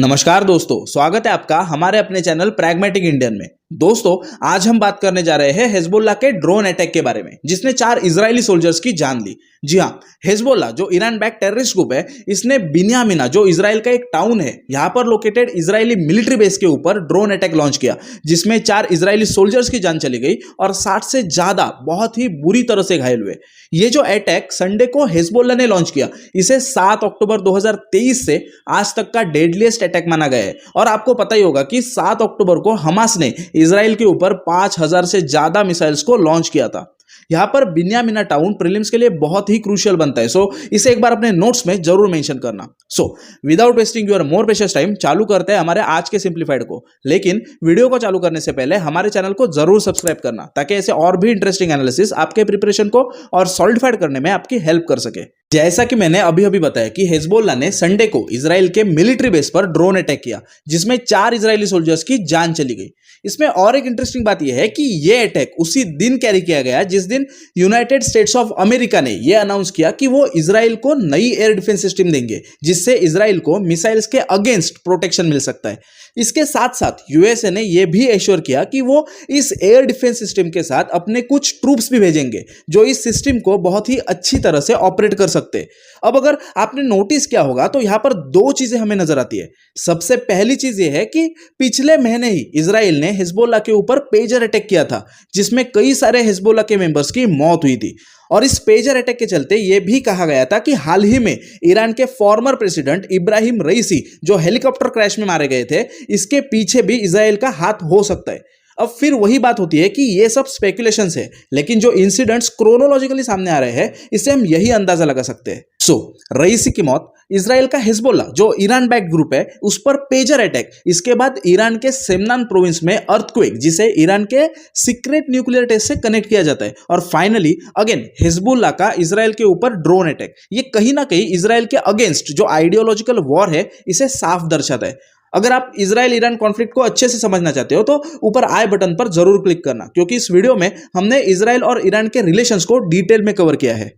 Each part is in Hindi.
नमस्कार दोस्तों, स्वागत है आपका हमारे अपने चैनल प्रैग्मेटिक इंडियन में। दोस्तों, आज हम बात करने जा रहे हैं हिजबुल्लाह के ड्रोन अटैक के बारे में, जिसने 4 इजरायली सोल्जर्स की जान ली। जी हां, हिजबुल्लाह जो ईरान बैक टेररिस्ट ग्रुप है, इसने बिन्यामिना जो इजराइल का एक टाउन है, यहां पर लोकेटेड इजरायली मिलिट्री बेस के ऊपर ड्रोन अटैक लॉन्च किया, जिसमें 4 इजरायली सोल्जर्स की जान चली गई और 60 से ज्यादा बहुत ही बुरी तरह से घायल हुए। ये जो अटैक संडे को हिजबुल्लाह ने लॉन्च किया, इसे 7 अक्टूबर 2023 से आज तक का डेडलीस्ट अटैक माना गया है। और आपको पता ही होगा कि 7 अक्टूबर को हमास ने इजराइल के ऊपर 5000 से ज्यादा मिसाइल्स को लॉन्च किया था। यहां पर बिन्यामिना टाउन प्रीलिम्स के लिए बहुत ही क्रूशियल बनता है, सो इसे एक बार अपने नोट्स में जरूर मेंशन करना। So without wasting your more precious time, चालू करते हैं हमारे आज के सिंप्लीफाइड को। लेकिन वीडियो को चालू करने से पहले हमारे चैनल को जरूर सब्सक्राइब करना, ताकि ऐसे और भी इंटरेस्टिंग एनालिसिस आपके प्रिपरेशन को और सॉलिडिफाइड करने में आपकी हेल्प कर सके। जैसा कि मैंने अभी बताया कि हिजबुल्लाह ने संडे को इजराइल के मिलिट्री बेस पर ड्रोन अटैक किया, जिसमें 4 इजरायली सोल्जर्स की जान चली गई। इसमें और एक इंटरेस्टिंग बात यह है कि यह अटैक उसी दिन कैरी किया गया जिस दिन यूनाइटेड स्टेट्स ऑफ अमेरिका ने यह अनाउंस किया कि वो इजराइल को नई एयर डिफेंस सिस्टम देंगे, जिससे इजराइल को मिसाइल्स के अगेंस्ट प्रोटेक्शन मिल सकता है। इसके साथ साथ यूएसए ने यह भी एश्योर किया कि वो इस एयर डिफेंस सिस्टम के साथ अपने कुछ ट्रूप्स भी भेजेंगे, जो इस सिस्टम को बहुत ही अच्छी तरह से ऑपरेट कर सकते। अब अगर आपने नोटिस किया होगा तो यहां पर 2 चीजें हमें नजर आती है। सबसे पहली चीज यह है कि पिछले महीने ही इजराइल ने हिजबुल्लाह के ऊपर पेजर अटैक किया था, जिसमें कई सारे हिजबुल्लाह के मेंबर्स की मौत हुई थी। और इस पेजर अटैक के चलते यह भी कहा गया था कि हाल ही में ईरान के फॉर्मर प्रेसिडेंट इब्राहिम रईसी जो हेलीकॉप्टर क्रैश में मारे गए थे, इसके पीछे भी इजराइल का हाथ हो सकता है। अब फिर वही बात होती है कि ये सब स्पेकुलेशंस है, लेकिन जो इंसिडेंट्स क्रोनोलॉजिकली सामने आ रहे हैं, इससे हम यही अंदाजा लगा सकते हैं। रईसी की मौत, इजराइल का हिजबुल्लाह जो ईरान बैक ग्रुप है, उस पर पेजर अटैक, इसके बाद ईरान के सेमनान प्रोविंस में अर्थक्वेक, जिसे ईरान के सीक्रेट न्यूक्लियर टेस्ट से कनेक्ट किया जाता है, और फाइनली अगेन हिजबुल्लाह का इजराइल के ऊपर ड्रोन अटैक। ये कहीं ना कहीं इजराइल के अगेंस्ट जो आइडियोलॉजिकल वॉर है, इसे साफ दर्शाता है। अगर आप इजराइल ईरान कॉन्फ्लिक्ट को अच्छे से समझना चाहते हो तो ऊपर आई बटन पर जरूर क्लिक करना, क्योंकि इस वीडियो में हमने इजराइल और ईरान के रिलेशंस को डिटेल में कवर किया है।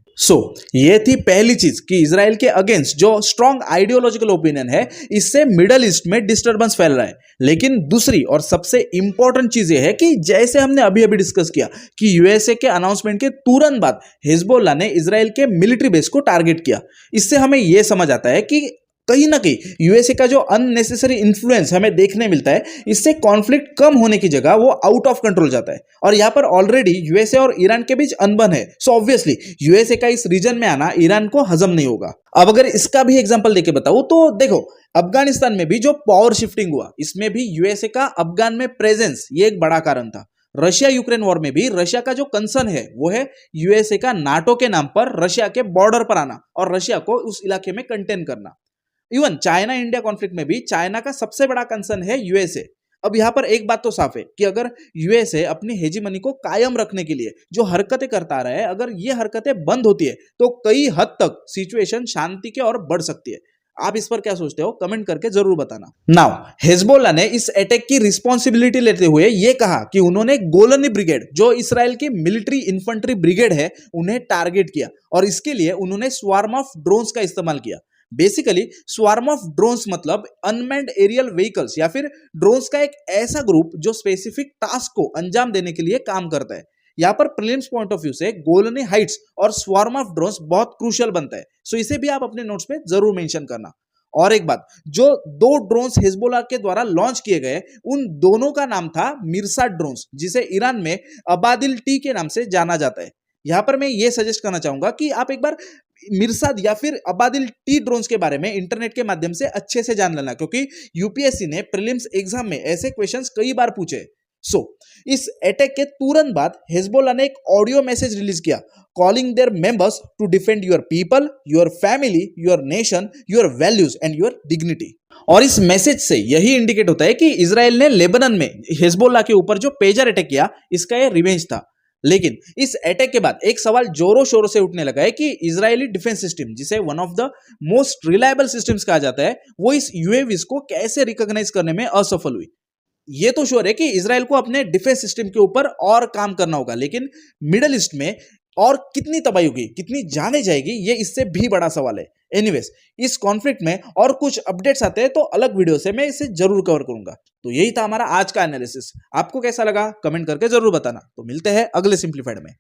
ये थी पहली चीज कि इजराइल के अगेंस्ट जो स्ट्रॉन्ग आइडियोलॉजिकल ओपिनियन है, इससे मिडल ईस्ट में डिस्टर्बेंस फैल रहा है। लेकिन दूसरी और सबसे इंपॉर्टेंट चीज ये है कि जैसे हमने अभी डिस्कस किया कि यूएसए के अनाउंसमेंट के तुरंत बाद हिजबुल्लाह ने इजराइल के मिलिट्री बेस को टारगेट किया। इससे हमें यह समझ आता है कि कहीं ना कहीं यूएसए का जो अननेसेसरी इन्फ्लुएंस हमें देखने मिलता है, इससे कॉन्फ्लिक्ट कम होने की जगह वो आउट ऑफ कंट्रोल जाता है। और यहां पर ऑलरेडी यूएसए और ईरान के बीच अनबन है, सो ऑब्वियसली यूएसए का इस रीजन में आना ईरान को हजम नहीं होगा। अब अगर इसका भी एग्जांपल देके बताऊं तो देखो, अफगानिस्तान में भी जो पावर शिफ्टिंग हुआ, इसमें भी यूएसए का अफगान में प्रेजेंस ये एक बड़ा कारण था। रशिया यूक्रेन वॉर में भी रशिया का जो कंसर्न है वो है यूएसए का नाटो के नाम पर रशिया के बॉर्डर पर आना और रशिया को उस इलाके में कंटेन करना। इवन चाइना इंडिया कॉन्फ्लिक्ट में भी चाइना का सबसे बड़ा कंसर्न है यूएसए। अब यहां पर एक बात तो साफ है कि अगर यूएसए अपनी हेजीमनी को कायम रखने के लिए जो हरकतें करता रहा है, अगर ये हरकतें बंद होती है तो कई हद तक सिचुएशन शांति के और बढ़ सकती है। आप इस पर क्या सोचते हो, कमेंट करके जरूर बताना। नाउ हिजबुल्लाह ने इस अटैक की रिस्पॉन्सिबिलिटी लेते हुए यह कहा कि उन्होंने गोलनी ब्रिगेड जो इसराइल की मिलिट्री इन्फेंट्री ब्रिगेड है, उन्हें टारगेट किया, और इसके लिए उन्होंने स्वार्म ऑफ ड्रोन्स का इस्तेमाल किया। बेसिकली स्वार्म ऑफ ड्रोन्स मतलब अनमैन्ड एरियल व्हीकल्स या फिर ड्रोन्स का एक ऐसा ग्रुप जो स्पेसिफिक टास्क को अंजाम देने के लिए काम करता है। यहां पर प्रीलिम्स पॉइंट ऑफ व्यू से गोलनी हाइट्स और स्वार्म ऑफ ड्रोन्स बहुत क्रूशियल बनता है, सो इसे भी आप अपने नोट्स में जरूर मेंशन करना। और एक बात, जो 2 ड्रोन्स हिजबुल्लाह के द्वारा लॉन्च किए गए, उन दोनों का नाम था मिरसाट ड्रोन्स, जिसे ईरान में अबादिल टी के नाम से जाना जाता है। यहां पर मैं ये सजेस्ट करना चाहूंगा कि आप एक बार मिरसाद या फिर अबादिल टी ड्रोन्स के बारे में इंटरनेट के माध्यम से अच्छे से जान लेना, क्योंकि यूपीएससी ने प्रीलिम्स एग्जाम में ऐसे क्वेश्चंस कई बार पूछे। इस अटैक के तुरंत बाद हिजबुल्लाह ने एक ऑडियो मैसेज रिलीज किया, calling their members to defend your people, your family, your nation, your values and your dignity. और इस मैसेज से यही इंडिकेट होता है कि इजराइल ने लेबनान में हिजबुल्लाह के ऊपर जो पेजर अटैक किया, इसका यह रिवेंज था। लेकिन इस अटैक के बाद एक सवाल जोरों शोरों से उठने लगा है कि इजरायली डिफेंस सिस्टम, जिसे one of the most reliable systems कहा जाता है, वो इस यूएवीज को कैसे रिकॉग्नाइज करने में असफल हुई। ये तो श्योर है कि इजराइल को अपने डिफेंस सिस्टम के ऊपर और काम करना होगा, लेकिन मिडल ईस्ट में और कितनी तबाही होगी, कितनी जाने जाएगी, ये इससे भी बड़ा सवाल है। एनीवेज, इस कॉन्फ्लिक्ट में और कुछ अपडेट्स आते हैं तो अलग वीडियो से मैं इसे जरूर कवर करूंगा। तो यही था हमारा आज का एनालिसिस। आपको कैसा लगा कमेंट करके जरूर बताना। तो मिलते हैं अगले सिंप्लीफाइड में।